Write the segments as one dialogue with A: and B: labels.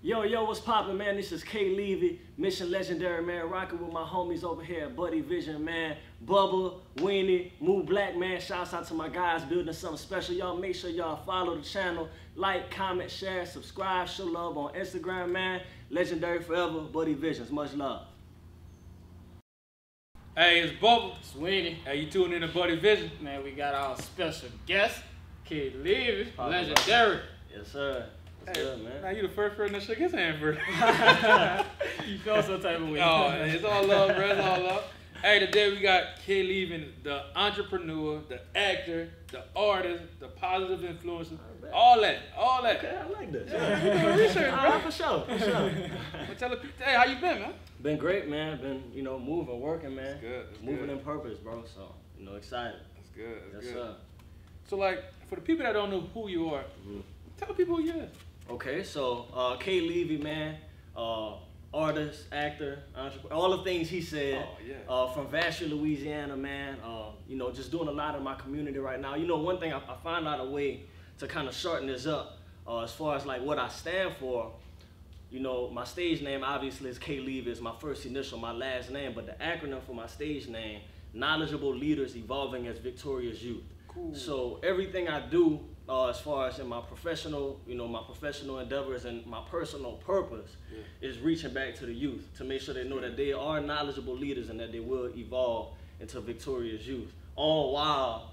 A: Yo, what's poppin', man? This is K.Levy, Mission Legendary, man. Rockin' with my homies over here at Buddyvisions, man. Bubba, Weenie, Move Black, man. Shouts out to my guys building something special. Y'all make sure y'all follow the channel. Like, comment, share, subscribe, show love on Instagram, man. Legendary forever, Buddyvisions. Much love.
B: Hey, it's Bubba.
C: It's Weenie.
B: Hey, you tuning in to Buddyvisions?
C: Man, we got our special guest, K.Levy, Legendary.
A: Yes, sir. What's good, man?
B: Now you the first person that shook his hand first.
C: You feel some type of way.
B: Oh, it's all love, bro. It's all love. Hey, today we got K.Levy, the entrepreneur, the actor, the artist, the positive influencer, all that.
A: Okay, I like this.
B: Yeah. Research, bro.
A: For sure.
B: Well, tell the people, hey, how you been, man?
A: Been great, man. Been, moving, working, man.
B: That's good.
A: Moving in purpose, bro. So, excited.
B: That's good. That's
A: yes,
B: good.
A: Sir.
B: So, like, for the people that don't know who you are, tell people who you are.
A: Okay, so K.Levy, man, artist, actor, entrepreneur, all the things he said.
B: Oh, yeah.
A: From Vassar, Louisiana, man. Just doing a lot in my community right now. One thing I found out a way to kind of shorten this up as far as like what I stand for. My stage name obviously is K.Levy. It's my first initial, my last name, but the acronym for my stage name, Knowledgeable Leaders Evolving as Victorious Youth.
B: Cool.
A: So everything I do as far as in my professional, my professional endeavors and my personal purpose is reaching back to the youth to make sure they know that they are knowledgeable leaders and that they will evolve into victorious youth, all while,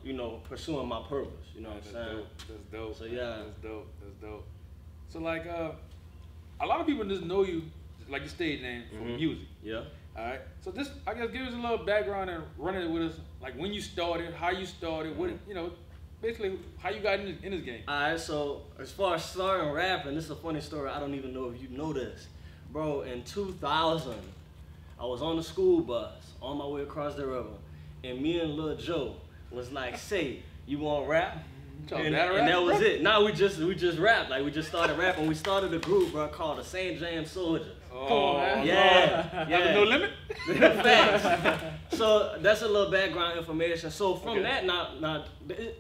A: pursuing my purpose. You know what I'm saying?
B: That's dope.
A: So yeah.
B: That's dope. That's dope. So like, a lot of people just know you, like your stage name, from music.
A: Yeah.
B: All right. So this, I guess, give us a little background and running it with us, like when you started, how you started, what, basically how you got in this game.
A: All right. So as far as starting rapping, this is a funny story. I don't even know if you know this, bro. In 2000, I was on the school bus on my way across the river, and me and Lil Joe was like, "Say, you want to rap?" And that was it. Now we just rapped. Like we just started rapping. We started a group, bro, called the St. James Soldiers.
B: Oh,
A: yeah.
B: No limit?
A: Facts. So that's a little background information. So from that, now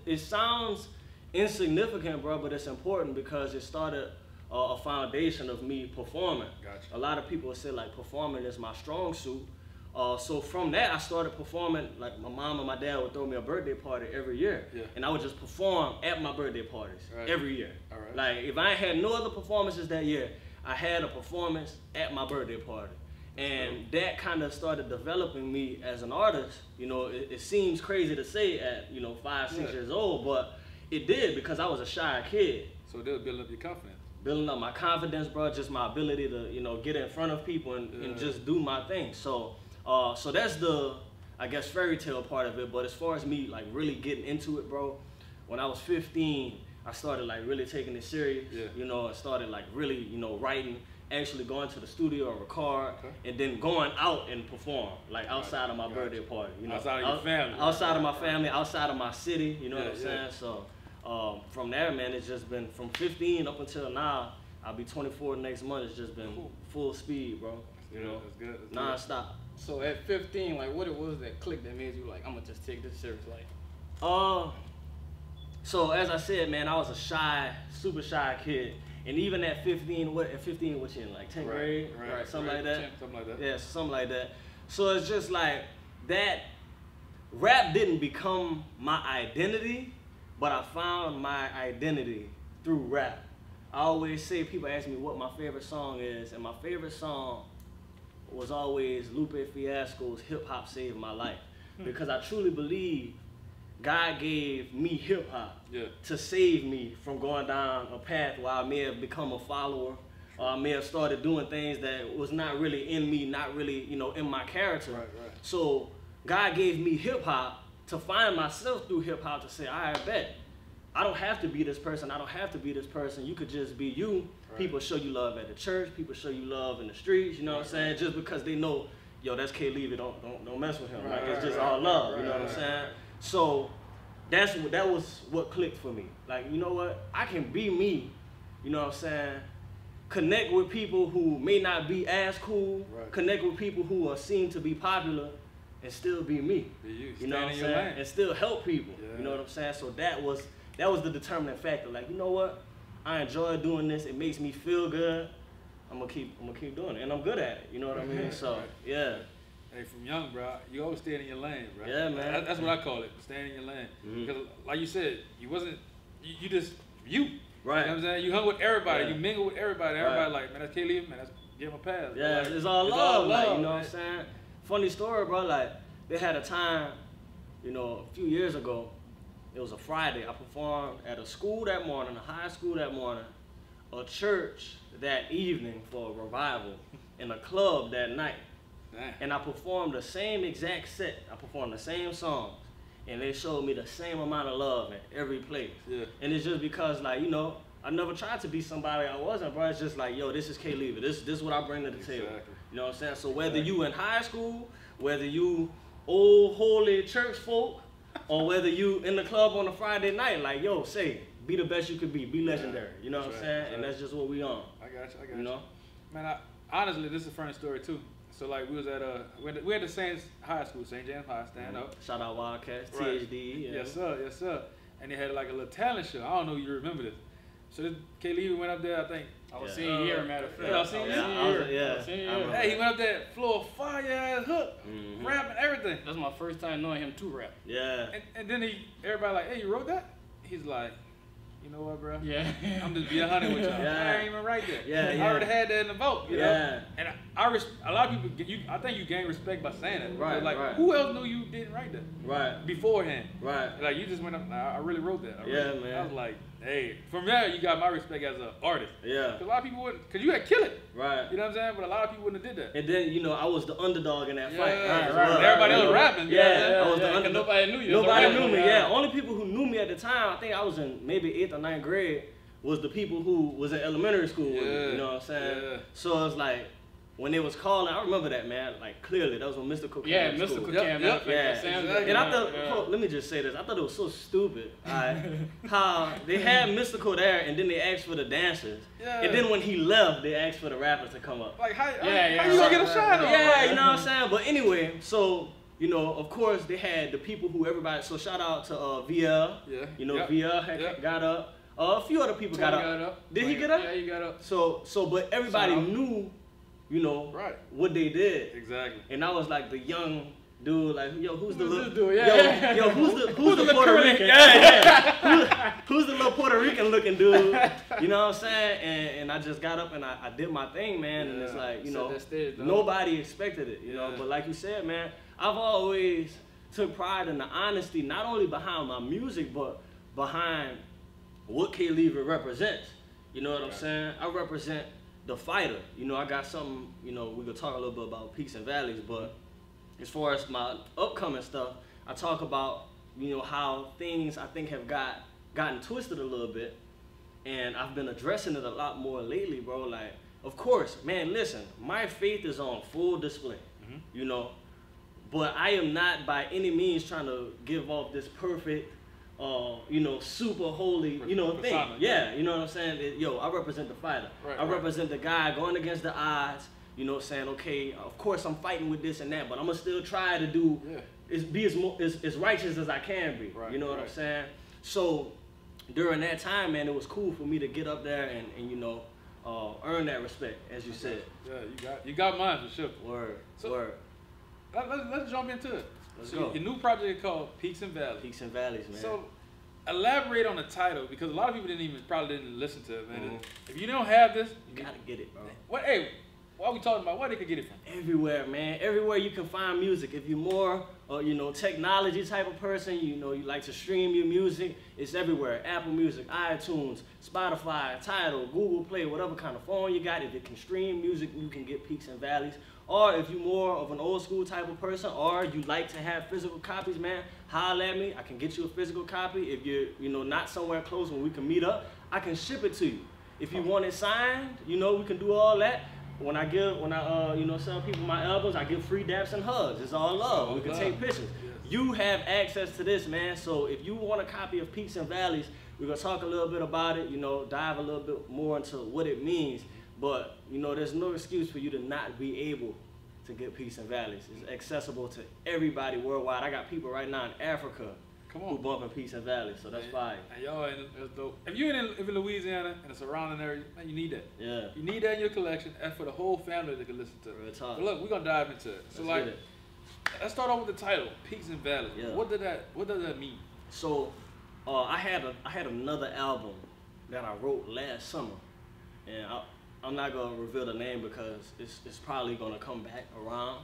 A: it sounds insignificant, bro, but it's important because it started a foundation of me performing.
B: Gotcha.
A: A lot of people say like performing is my strong suit. So from that, I started performing. Like my mom and my dad would throw me a birthday party every year, and I would just perform at my birthday parties every year.
B: All right.
A: Like if I had no other performances that year, I had a performance at my birthday party, and that kind of started developing me as an artist. It seems crazy to say at 5, 6 years old, but it did because I was a shy kid.
B: So they'll build up your confidence.
A: Building up my confidence, bro. Just my ability to get in front of people and just do my thing. So that's the, I guess, fairy tale part of it. But as far as me like really getting into it, bro, when I was 15. I started like really taking it serious, I started like really, writing, actually going to the studio and record, and then going out and perform, like outside of my birthday party,
B: outside of your family.
A: Outside of my family, outside of my city, you know what I'm saying? So from there, man, it's just been from 15 up until now. I'll be 24 next month. It's just been full speed, bro.
B: That's good. That's
A: non-stop.
C: So at 15, like what it was that clicked that made you like, I'm gonna just take this serious, like?
A: So as I said, man, I was a shy, super shy kid, and even at 15, what you in, like 10th grade, something like that.
B: Something like that.
A: Yeah, something like that. So it's just like that. Rap didn't become my identity, but I found my identity through rap. I always say, people ask me what my favorite song is, and my favorite song was always Lupe Fiasco's "Hip Hop Saved My Life," because I truly believe God gave me hip hop to save me from going down a path where I may have become a follower, or I may have started doing things that was not really in me, not really, in my character.
B: Right.
A: So God gave me hip hop to find myself through hip hop to say, I bet. I don't have to be this person. I don't have to be this person. You could just be you. Right. People show you love at the church. People show you love in the streets. You know what I'm saying? Just because they know, yo, that's K.Levy. Don't mess with him. It's just all love. You know what I'm saying? So that was what clicked for me. Like, you know what? I can be me. You know what I'm saying? Connect with people who may not be as cool. Right. Connect with people who are seen to be popular, and still be me. You know what I'm saying? And still help people. You know what I'm saying? So that was the determining factor. Like, you know what? I enjoy doing this. It makes me feel good. I'm gonna keep doing it, and I'm good at it. You know what I mean? So yeah.
B: Hey, from young, bro, you always stayed in your lane, bro.
A: Yeah, man.
B: That's what I call it, staying in your lane. Because, like you said, you wasn't, you just,
A: Right.
B: You know what I'm saying? You hung with everybody, you mingle with everybody. Everybody like, man, that's K.Levy, man, that's give him a pass.
A: Yeah,
B: like,
A: it's all love, like, you know
B: man.
A: what I'm saying? Funny story, bro. Like, they had a time, you know, a few years ago. It was a Friday. I performed at a school that morning, a high school that morning, a church that evening for a revival, and a club that night.
B: Damn.
A: And I performed the same exact set. I performed the same songs. And they showed me the same amount of love at every place.
B: Yeah.
A: And it's just because, like, you know, I never tried to be somebody I wasn't, bro. It's just like, yo, this is K.Levy. This is what I bring to the table. You know what I'm saying? So whether you in high school, whether you old holy church folk, or whether you in the club on a Friday night, like, yo, say, be the best you could be legendary. You know what I'm saying? And that's just what we on.
B: I got you.
A: You know?
B: Man, honestly, this is a funny story too. So like we was at we had the same high school, St. James High, stand up.
A: Shout out Wildcats,
B: Right.
A: THD. Yeah.
B: Yes sir. And they had like a little talent show. I don't know if you remember this. So this K.Levy went up there, I think.
C: I was senior year, matter of fact.
B: Yeah, senior year. Hey, he went up there, floor fire ass hook, rapping everything.
C: That's my first time knowing him to rap.
A: Yeah.
B: And then everybody like, hey, you wrote that? He's like, you know what, bro?
C: Yeah.
B: I'm just being honest with y'all.
A: Yeah.
B: I ain't even write that.
A: Yeah,
B: I already had that in the vote, you know?
A: Yeah.
B: And a lot of people, I think you gain respect by saying it.
A: Right,
B: Like,
A: right.
B: who else knew you didn't write that?
A: Right.
B: Beforehand.
A: Right.
B: Like, you just went up, I really wrote that.
A: Man.
B: I was like, hey, from there, you got my respect as an artist.
A: Yeah.
B: Because a lot of people wouldn't, because you had Kill It.
A: Right.
B: You know what I'm saying? But a lot of people wouldn't have did that.
A: And then, you know, I was the underdog in that fight.
B: Right. Everybody else rapping.
A: Yeah, I was the underdog.
C: Nobody knew you.
A: Nobody knew me, yeah. Only people who knew me at the time, I think I was in maybe 8th or 9th grade, was the people who was in elementary school with me, you know what I'm saying?
B: Yeah.
A: So it's like, when they was calling, I remember that, man, like clearly, that was when Mystical came
C: Yeah,
A: to
C: Mystical
A: school.
C: came out.
A: Yeah,
B: exactly.
A: And I thought, let me just say this, I thought it was so stupid, how they had Mystical there and then they asked for the dancers.
B: Yeah.
A: And then when he left, they asked for the rappers to come up.
B: Like, how
C: Yeah,
B: you gonna get a shot on?
A: Yeah, you know what I'm saying? But anyway, so, you know, of course, they had the people who everybody, so shout out to VL.
B: Yeah.
A: You know,
B: Yep.
A: VL had got up. A few other people got up. Did he get up?
C: Yeah, he got up.
A: So, but everybody knew, you know, what they did.
B: Exactly.
A: And I was like the young dude, like, yo, who's the little
C: dude? Yeah.
A: Yo, who's the Puerto Rican? Yeah. Who's the little Puerto Rican looking dude? You know what I'm saying? And I just got up and I did my thing, man. And it's like, you know, nobody expected it, you know. But like you said, man, I've always took pride in the honesty, not only behind my music, but behind what K.Levy represents. You know what I'm saying? I represent the fighter. You know, I got something, you know, we could talk a little bit about peaks and valleys, but as far as my upcoming stuff, I talk about, you know, how things I think have gotten twisted a little bit, and I've been addressing it a lot more lately, bro. Like, of course, man, listen, my faith is on full display, you know, but I am not by any means trying to give off this perfect, you know, super holy, you know, thing. Yeah, you know what I'm saying? Yo, I represent the fighter. I represent the guy going against the odds, you know, saying, okay, of course I'm fighting with this and that, but I'm gonna still try to do, be as righteous as I can be. You know what I'm saying? So during that time, man, it was cool for me to get up there and you know, earn that respect, as you said.
B: Yeah, you got mine for sure.
A: Word.
B: Let's jump into it.
A: Let's go.
B: Your new project is called Peaks and Valleys.
A: Peaks and Valleys, man.
B: So elaborate on the title, because a lot of people probably didn't listen to it, man. If you don't have this,
A: you gotta get it, bro.
B: Why are we talking about? Where they could get it from?
A: Everywhere, man. Everywhere you can find music. If you're more, you know, technology type of person, you know, you like to stream your music, it's everywhere. Apple Music, iTunes, Spotify, Tidal, Google Play, whatever kind of phone you got. If it can stream music, you can get Peaks and Valleys. Or if you're more of an old school type of person, or you like to have physical copies, man, holler at me. I can get you a physical copy. If you're, you know, not somewhere close when we can meet up, I can ship it to you. If you want it signed, you know, we can do all that. When I you know, sell people my albums, I give free daps and hugs. It's all love. We can take pictures. You have access to this, man. So if you want a copy of Peaks and Valleys, we're gonna talk a little bit about it, you know, dive a little bit more into what it means. But, you know, there's no excuse for you to not be able to get Peaks and Valleys. It's accessible to everybody worldwide. I got people right now in Africa,
B: Come
A: who
B: on.
A: bumping Peaks and Valleys, so that's fire.
B: And y'all, that's dope. If you're in Louisiana and the surrounding area, man, you need that.
A: Yeah.
B: You need that in your collection, and for the whole family that can listen to.
A: Real talk.
B: But look, we're gonna dive into it. So
A: Let's get it.
B: let's start off with the title, Peaks and Valleys.
A: Yeah.
B: What does that mean?
A: So, I had another album that I wrote last summer, and I'm not gonna reveal the name because it's probably gonna come back around.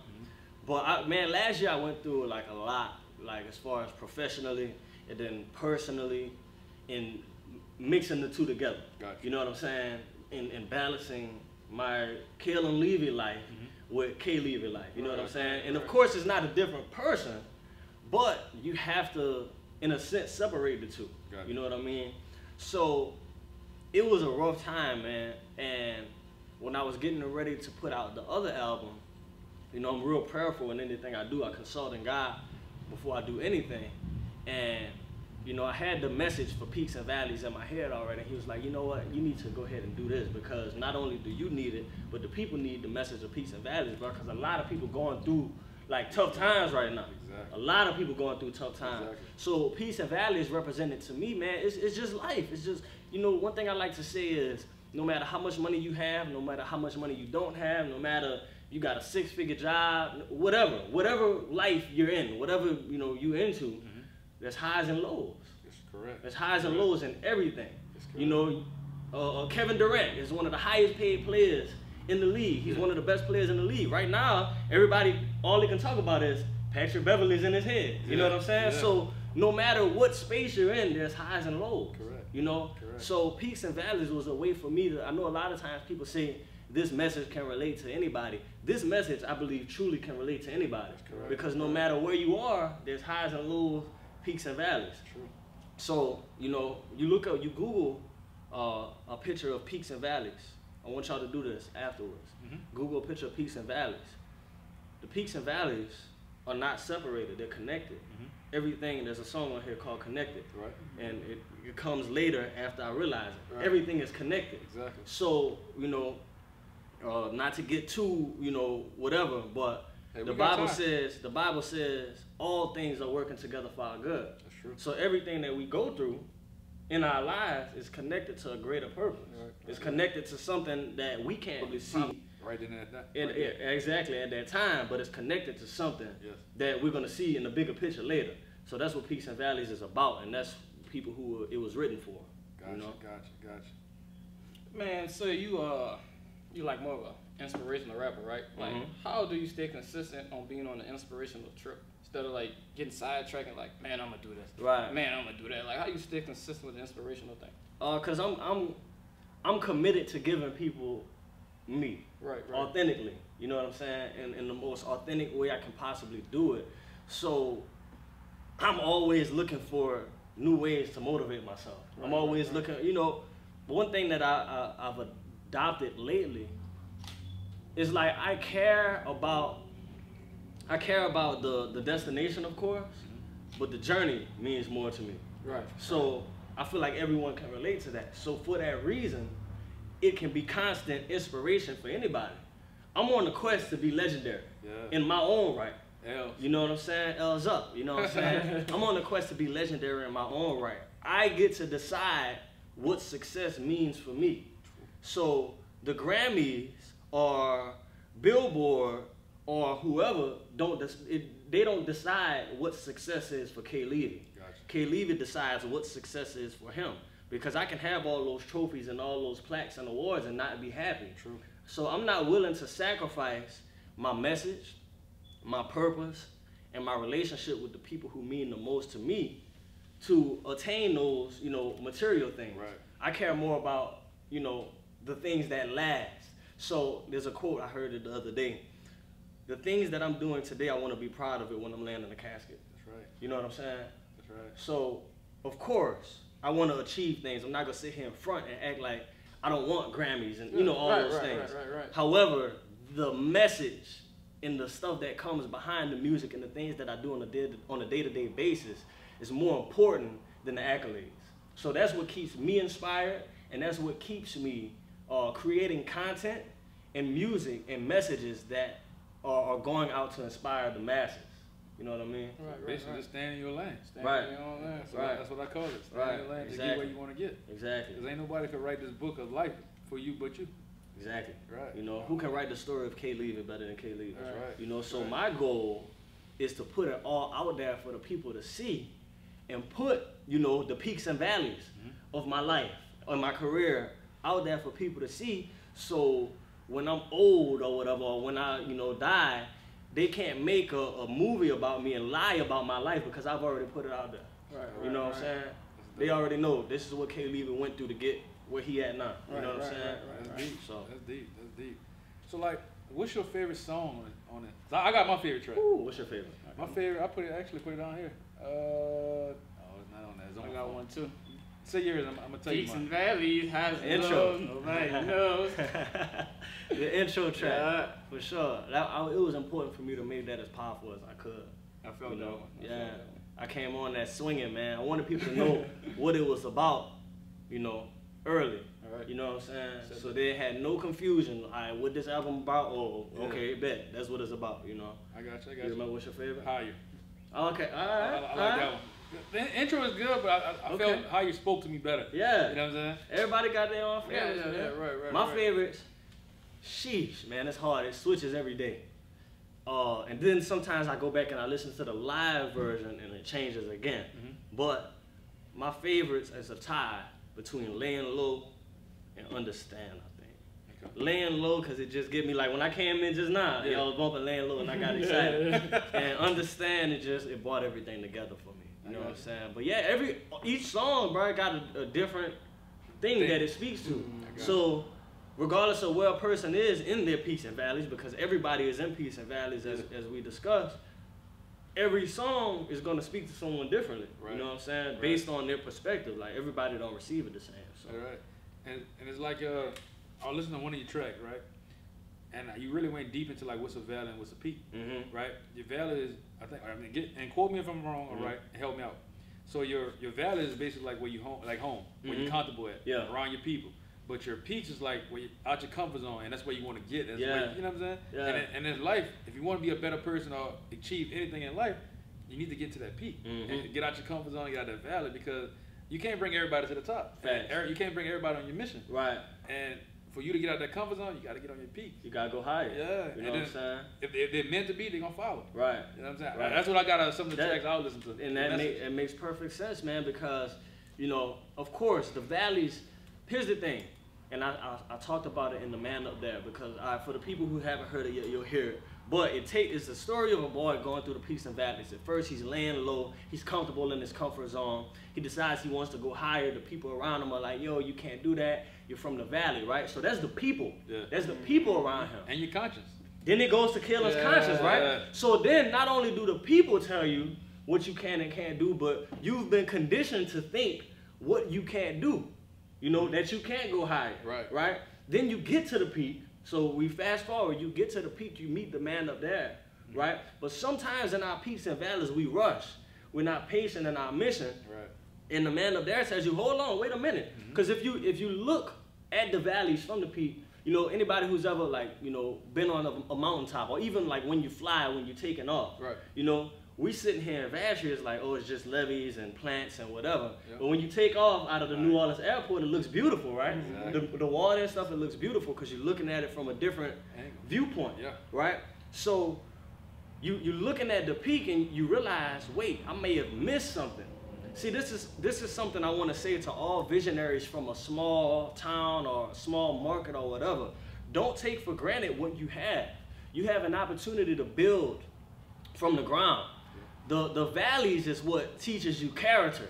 A: But last year I went through like a lot, like as far as professionally and then personally, in mixing the two together.
B: Gotcha.
A: You know what I'm saying? In balancing my KLEVY life with K.Levy life. You know what I'm saying? And of course, it's not a different person, but you have to, in a sense, separate the two.
B: Gotcha.
A: You know what I mean? So it was a rough time, man. And when I was getting ready to put out the other album, you know, I'm real prayerful in anything I do. I consult in God before I do anything. And, you know, I had the message for Peaks and Valleys in my head already. He was like, you know what, you need to go ahead and do this because not only do you need it, but the people need the message of Peaks and Valleys, bro, because a lot of people going through, like, tough times right now.
B: Exactly.
A: A lot of people going through tough times.
B: Exactly.
A: So Peaks and Valleys represented to me, man, it's just life. It's just, you know, one thing I like to say is no matter how much money you have, no matter how much money you don't have, no matter you got a 6-figure job, whatever life you're in, whatever, you know, you into, there's highs and lows.
B: That's correct.
A: There's highs and lows in everything.
B: That's
A: You know, Kevin Durant is one of the highest paid players in the league. He's one of the best players in the league. Right now, everybody, all they can talk about is Patrick Beverley's in his head. You know what I'm saying?
B: Yeah.
A: So no matter what space you're in, there's highs and lows.
B: Correct.
A: You know?
B: Correct.
A: So Peaks and Valleys was a way for me to, I know a lot of times people say this message can relate to anybody. This message, I believe, truly can relate to anybody.
B: That's correct.
A: Because no matter where you are, there's highs and lows, peaks and valleys.
B: True.
A: So, you know, you Google a picture of peaks and valleys. I want y'all to do this afterwards. Google a picture of peaks and valleys. The peaks and valleys are not separated, they're connected. Everything, there's a song on here called Connected.
B: Right.
A: And it comes later after I realize it.
B: Right.
A: Everything is connected.
B: Exactly.
A: So, you know, not to get too, you know, whatever, but
B: Hey,
A: the
B: we got
A: Bible
B: time.
A: says all things are working together for our good.
B: That's true.
A: So everything that we go through in our lives is connected to a greater purpose.
B: Right.
A: It's connected to something that we can't really see
B: Right in that.
A: exactly at that time, but it's connected to something
B: Yes.
A: that we're going to see in the bigger picture later. So that's what Peaks and Valleys is about, and that's people who it was written for.
B: Gotcha.
A: You know?
B: Gotcha.
C: Man, so you like more of an inspirational rapper, right? Like, how do you stay consistent on being on the inspirational trip instead of like getting sidetracked and like, man, I'm gonna do this,
A: Right.
C: man, I'm gonna do that. Like, how you stay consistent with the inspirational thing?
A: Cause I'm committed to giving people me.
C: Right.
A: Authentically, you know what I'm saying? In the most authentic way I can possibly do it. So I'm always looking for new ways to motivate myself. I'm always looking, you know, one thing that I've adopted lately is like I care about the destination, of course, but the journey means more to me.
C: Right.
A: So I feel like everyone can relate to that. So for that reason, it can be constant inspiration for anybody. I'm on the quest to be legendary in my own right. You know what I'm saying? L's up, you know what I'm saying? I'm on the quest to be legendary in my own right. I get to decide what success means for me. So the Grammys or Billboard or whoever they don't decide what success is for K.Levy.
B: Gotcha.
A: K.Levy decides what success is for him. Because I can have all those trophies and all those plaques and awards and not be happy.
B: True.
A: So I'm not willing to sacrifice my message, my purpose, and my relationship with the people who mean the most to me to attain those, you know, material things.
B: Right.
A: I care more about, you know, the things that last. So there's a quote I heard it the other day. The things that I'm doing today, I want to be proud of it when I'm laying in the casket.
B: That's right.
A: You know what I'm saying?
B: That's right.
A: So, of course, I want to achieve things. I'm not going to sit here in front and act like I don't want Grammys and, you know, all those things.
C: Right.
A: However, the message and the stuff that comes behind the music and the things that I do on a day-to-day basis is more important than the accolades. So that's what keeps me inspired, and that's what keeps me creating content and music and messages that are going out to inspire the masses. You know what I mean?
C: Right,
B: Basically, just stay in your lane.
C: Stand in your own lane.
B: That's what I call it. Stay in your lane to get where you want to get.
A: Exactly.
B: Because ain't nobody can write this book of life for you but you.
A: Exactly.
B: Right.
A: You know, who can write the story of K.Levy better than K.Levy?
B: That's right.
A: You know, so my goal is to put it all out there for the people to see and put, you know, the peaks and valleys of my life or my career out there for people to see. So when I'm old or whatever, or when I, you know, die, they can't make a movie about me and lie about my life because I've already put it out there.
C: Right,
A: you know what I'm saying? They already know this is what K.Levy went through to get where he at now. You know what I'm saying?
B: That's deep.
A: So
B: That's deep. That's deep. So like, what's your favorite song on it? So I got my favorite track.
A: Ooh, what's your favorite?
B: My favorite, I actually put it on here. Oh, it's not on that. It's on
C: I got one too.
B: Say yours. I'm gonna tell you
C: Peaks
B: mine.
C: and valleys, highs and
A: Intro.
C: lows, nobody knows.
A: The intro track, for sure. It was important for me to make that as powerful as I could.
C: I felt that one.
A: I came on that swinging, man. I wanted people to know what it was about, you know, early.
C: Alright.
A: You know what I'm saying? So they had no confusion. All right, what this album about? Oh, okay, bet. That's what it's about, you know.
B: I got you.
A: You remember what's your favorite?
B: Higher.
A: Okay, all right.
B: I like that one. The intro is good, but I felt Higher spoke to me better.
A: Yeah.
B: You know what I'm saying?
A: Everybody got their own favorites.
C: Yeah, right.
A: My favorites, sheesh, man, it's hard. It switches every day. And then sometimes I go back and I listen to the live version and it changes again. But my favorites is a tie between Laying Low and Understand, I think.
B: Okay.
A: Laying Low, because it just get me, like when I came in just now, I was bumping Laying Low and I got excited. And Understand, it brought everything together for me. You know what I'm saying? But yeah, each song, bro, got a different thing that it speaks to. So regardless of where a person is in their peaks and valleys, because everybody is in peaks and valleys as we discussed, every song is going to speak to someone differently. You know what I'm saying? Based on their perspective. Like everybody don't receive it the same. So.
B: Right. And it's like I was listening to one of your tracks, right? And you really went deep into like what's a valley and what's a peak, right? Your valley is, and quote me if I'm wrong, all right, and help me out. So your valley is basically like where you home, where you're comfortable at, around your people. But your peaks is like where you out your comfort zone, and that's where you want to get. That's where, you know what I'm saying? Yeah. And in life, if you want to be a better person or achieve anything in life, you need to get to that peak and get out your comfort zone, get out that valley, because you can't bring everybody to the top. You can't bring everybody on your mission. Right. And for you to get out that comfort zone, you got to get on your peak.
A: You got to go higher.
B: Yeah.
A: You know what I'm saying?
B: If they're meant to be, they're going to follow.
A: Right.
B: You know what I'm saying? Right. That's what I got out of some of the tracks I was listening to.
A: And it makes perfect sense, man, because, you know, of course, the valleys, here's the thing, and I talked about it in The Man Up There, because for the people who haven't heard it yet, you'll hear it. But it's the story of a boy going through the peaks and valleys. At first, he's laying low. He's comfortable in his comfort zone. He decides he wants to go higher. The people around him are like, yo, you can't do that. You're from the valley, right? So that's the people. Yeah. That's the people around him.
B: And your conscience.
A: Then it goes to kill his conscience, right? So then not only do the people tell you what you can and can't do, but you've been conditioned to think what you can't do. You know, that you can't go higher, right? Then you get to the peak. So we fast forward, you get to the peak, you meet the man up there, right? But sometimes in our peaks and valleys, we rush. We're not patient in our mission. Right. And the man up there says, you hold on, wait a minute. Because if you look at the valleys from the peak, you know, anybody who's ever been on a mountaintop, or even like when you fly, when you're taking off, you know, we sitting here in Vassar, it's like, oh, it's just levees and plants and whatever. Yep. But when you take off out of the New Orleans airport, it looks beautiful, right? Exactly. The water and stuff, it looks beautiful because you're looking at it from a different viewpoint, right? So you're looking at the peak and you realize, wait, I may have missed something. See, this is something I want to say to all visionaries from a small town or a small market or whatever. Don't take for granted what you have. You have an opportunity to build from the ground. The valleys is what teaches you character.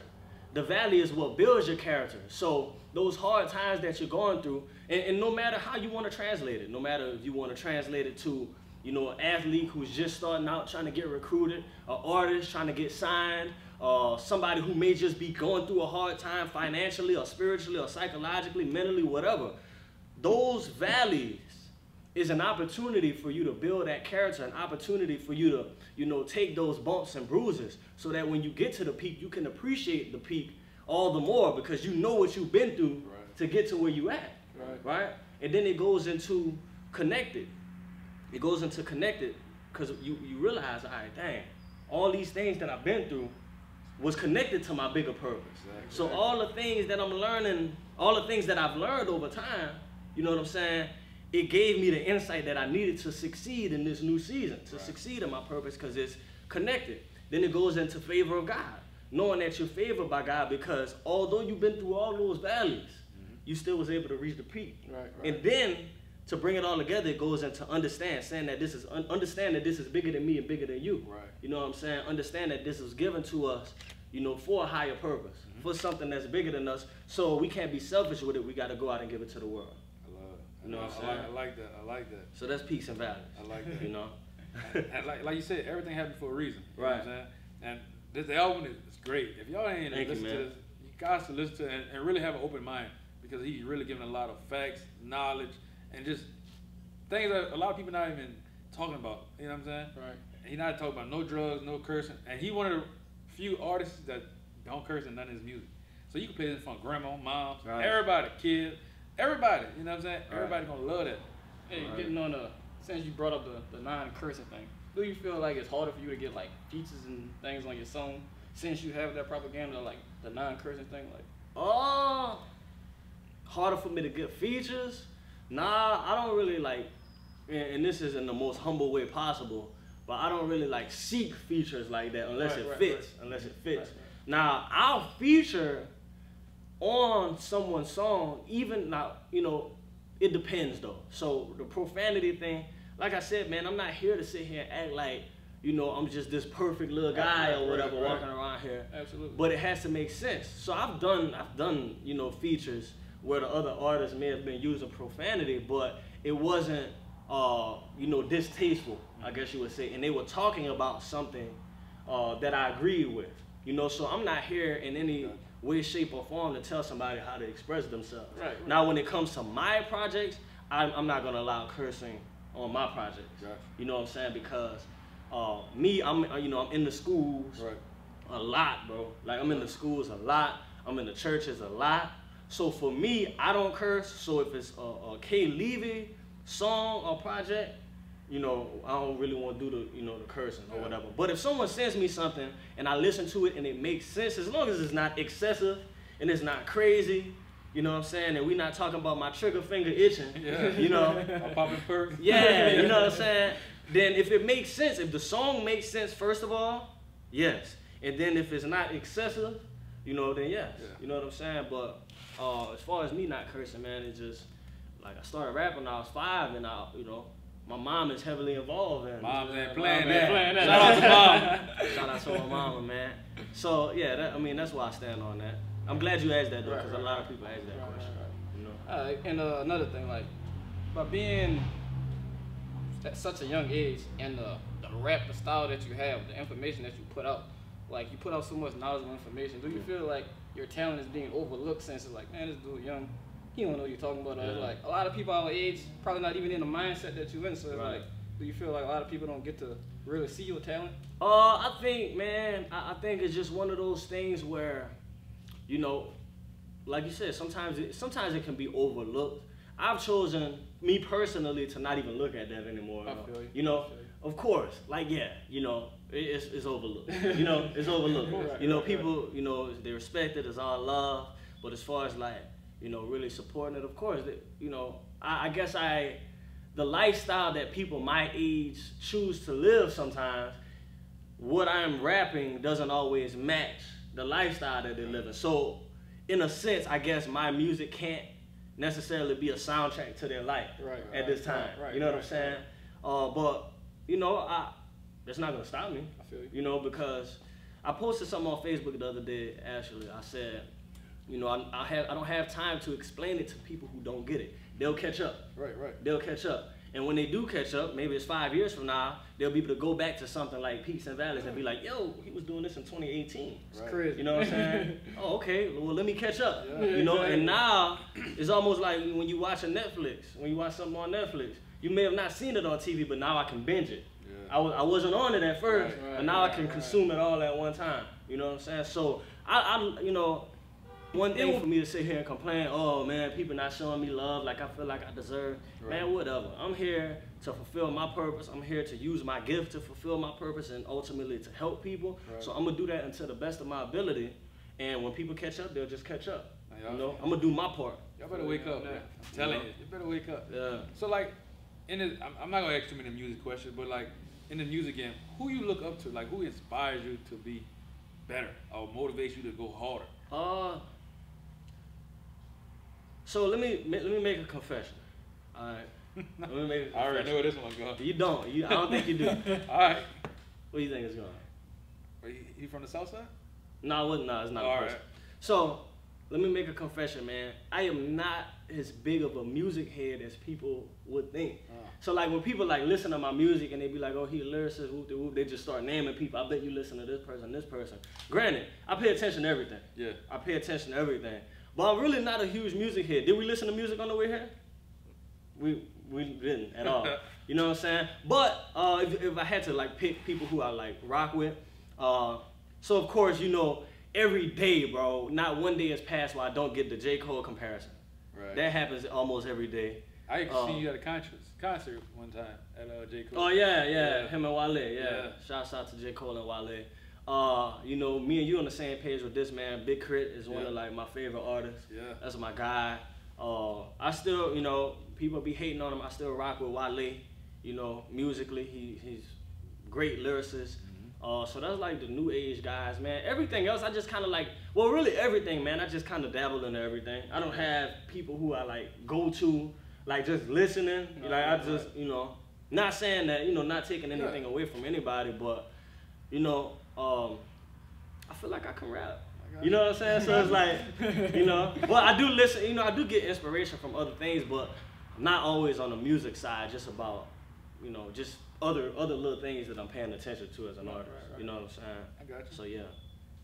A: The valley is what builds your character. So those hard times that you're going through, and no matter how you want to translate it, no matter if you want to translate it to, you know, an athlete who's just starting out trying to get recruited, an artist trying to get signed, somebody who may just be going through a hard time financially or spiritually or psychologically, mentally, whatever. Those valleys is an opportunity for you to build that character, an opportunity for you to, you know, take those bumps and bruises so that when you get to the peak, you can appreciate the peak all the more because you know what you've been through to get to where you at, right? And then it goes into connected. It goes into connected because you realize, all right, dang, all these things that I've been through was connected to my bigger purpose.
B: Exactly.
A: So all the things that I'm learning, all the things that I've learned over time, you know what I'm saying? It gave me the insight that I needed to succeed in this new season, to succeed in my purpose, because it's connected. Then it goes into favor of God, knowing that you're favored by God, because although you've been through all those valleys, you still was able to reach the peak.
C: Right.
A: And then to bring it all together, it goes into understand that this is bigger than me and bigger than you.
B: Right.
A: You know what I'm saying? Understand that this was given to us, you know, for a higher purpose, for something that's bigger than us. So we can't be selfish with it. We got to go out and give it to the world.
B: I love it.
A: You know what I'm saying?
B: I like that. I like that.
A: So that's peaks and valleys.
B: I like that.
A: You know?
B: And like you said, everything happened for a reason. You know
A: Right.
B: what I'm saying? And this album is great. If y'all ain't
A: Thank you,
B: listened to
A: man.
B: this, you guys should listen to it and really have an open mind, because he's really giving a lot of facts, knowledge, and just things that a lot of people not even talking about. You know what I'm saying?
C: Right.
B: He's not talking about no drugs, no cursing, and he one of the few artists that don't curse in none of his music. So you can play this from grandma, mom,
A: Right.
B: everybody, kids, everybody. You know what I'm saying?
A: Right.
B: Everybody gonna love that.
C: Hey,
A: Right.
C: getting on since you brought up the non-cursing thing, do you feel like it's harder for you to get like features and things on your song since you have that propaganda, like the non-cursing thing? Like,
A: Harder for me to get features? Nah, I don't really like, and this is in the most humble way possible, but I don't really like seek features like that unless it fits. Unless it fits.
C: Right.
A: Now, I'll feature on someone's song, even now, you know, it depends though. So the profanity thing, like I said, man, I'm not here to sit here and act like, you know, I'm just this perfect little guy or whatever walking around here.
C: Absolutely.
A: But it has to make sense. So I've done, you know, features where the other artists may have been using profanity, but it wasn't, you know, distasteful, I guess you would say. And they were talking about something that I agreed with, you know. So I'm not here in any way, shape, or form to tell somebody how to express themselves.
C: Right.
A: Now, when it comes to my projects, I'm not gonna allow cursing on my projects.
B: Gotcha.
A: You know what I'm saying? Because I'm in the schools
B: Right.
A: a lot, bro. Like I'm in the schools a lot. I'm in the churches a lot. So for me, I don't curse. So if it's a K.Levy song or project, you know, I don't really want to do the cursing or whatever. But if someone sends me something and I listen to it and it makes sense, as long as it's not excessive and it's not crazy, you know what I'm saying? And we're not talking about my trigger finger itching, you know.
B: A popping perk.
A: Yeah, you know what I'm saying? Then if it makes sense, if the song makes sense, first of all, yes. And then if it's not excessive, you know, then yes.
B: Yeah.
A: You know what I'm saying? But as far as me not cursing, man, it's just, like, I started rapping when I was 5, and my mom is heavily involved in it.
B: Moms ain't
C: Mom
B: playing
C: ain't
B: that.
C: playing that.
B: Shout out to mom.
A: Shout out to my mama, man. So, yeah, that's why I stand on that. I'm glad you asked that, though, because a lot of people ask that question. You know?
C: All right, and another thing, like, by being at such a young age and the rap, the style that you have, the information that you put out, like, you put out so much knowledgeable information, do you feel like your talent is being overlooked since it's like, man, this dude young, he don't know what you're talking about? Or it's like, a lot of people our age probably not even in the mindset that you're in, so it's
A: Right.
C: like, do you feel like a lot of people don't get to really see your talent?
A: I think, man, I think it's just one of those things where, you know, like you said, sometimes it can be overlooked. I've chosen, me personally, to not even look at that anymore.
C: I feel you.
A: You know,
C: I feel you.
A: of course, like, yeah, you know, it's overlooked. You know, it's overlooked.
C: Right,
A: You know,
C: right,
A: people, you know, they respect it, it's all love. But as far as, like, you know, really supporting it, of course, you know, I guess the lifestyle that people my age choose to live sometimes, what I'm rapping doesn't always match the lifestyle that they're living. So, in a sense, I guess my music can't necessarily be a soundtrack to their life at this time.
C: Right,
A: you know what I'm saying? But, you know, that's not going to stop me.
C: I feel you.
A: You know, because I posted something on Facebook the other day, actually. I said, you know, I don't have time to explain it to people who don't get it. They'll catch up.
B: Right.
A: They'll catch up. And when they do catch up, maybe it's 5 years from now, they'll be able to go back to something like Peaks and Valleys and be like, yo, he was doing this in 2018.
C: It's crazy.
A: You know what I'm saying? Oh, okay, well, let me catch up.
B: Yeah.
A: You know,
C: Exactly.
A: and now it's almost like when you watch when you watch something on Netflix, you may have not seen it on TV, but now I can binge it.
B: Yeah.
A: I wasn't on it at first,
C: Right,
A: but now I
C: right,
A: can
C: right.
A: consume it all at one time. You know what I'm saying? So I you know, one thing for me to sit here and complain, oh man, people not showing me love like I feel like I deserve. Right. Man, whatever. I'm here to fulfill my purpose. I'm here to use my gift to fulfill my purpose and ultimately to help people. Right. So I'm gonna do that until the best of my ability. And when people catch up, they'll just catch up. You know, I'm gonna do my part.
B: Y'all better wake up, man. I'm telling you, you better wake up.
A: Yeah.
B: So like, I'm not gonna ask too many music questions, but like in the music game, who you look up to? Like, who inspires you to be better or motivates you to go harder?
A: So let me make a confession. All right. Let me make a confession.
B: I already know where this one's going.
A: You don't. I don't think you do.
B: All right.
A: What do you think it's going?
B: You from the South Side?
A: No, it's not.
B: All right.
A: So let me make a confession, man. I am not as big of a music head as people would think. So like when people like listen to my music and they be like, oh, he a lyricist, whoop de whoop, they just start naming people. I bet you listen to this person. Granted, I pay attention to everything.
B: Yeah.
A: I pay attention to everything. But I'm really not a huge music head. Did we listen to music on the way here? We didn't at all. You know what I'm saying? But if I had to like pick people who I like rock with, so of course, you know, every day, bro, not one day has passed where I don't get the J. Cole comparison. Right. That happens almost every day.
B: I actually seen you at a concert one time at J. Cole.
A: Oh yeah, him and Wale, yeah. Shouts out to J. Cole and Wale. You know, me and you on the same page with this, man. Big Crit is one of like my favorite artists. Yeah. That's my guy. I still, you know, people be hating on him. I still rock with Wale. You know, musically, he's great lyricist. So that's like the new age guys, man. Everything else, I just kind of like, well, really everything, man. I just kind of dabble into everything. I don't have people who I like go to, like just listening. Like I just, you know, not saying that, you know, not taking anything away from anybody, but, you know, I feel like I can rap. You know what I'm saying? So it's like, you know, but I do listen, you know, I do get inspiration from other things, but not always on the music side, just about, you know, just other little things that I'm paying attention to as an artist. Right. You know what I'm saying? I got you. So yeah.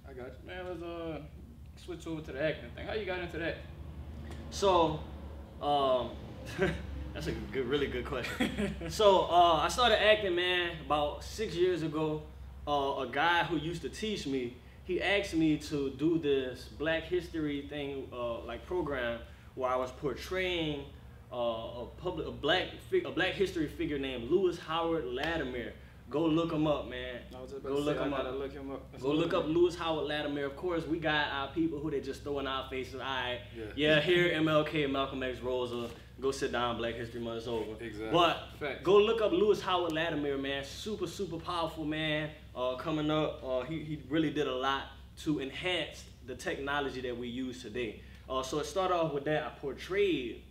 C: I got you. Man, let's switch over to the acting thing. How you got into that?
A: So, that's a really good question. So I started acting, man, about 6 years ago. A guy who used to teach me, he asked me to do this Black History thing, like program, where I was portraying a Black History figure named Lewis Howard Latimer. Go look him up, man. Go look him up. Go look up Lewis Howard Latimer. Of course, we got our people who they just throw in our faces. All right, yeah, here MLK, Malcolm X, Rosa. Go sit down, Black History Month is over.
B: Exactly.
A: But go look up Lewis Howard Latimer, man. Super powerful man. Coming up, he really did a lot to enhance the technology that we use today. So it started off with that. I portrayed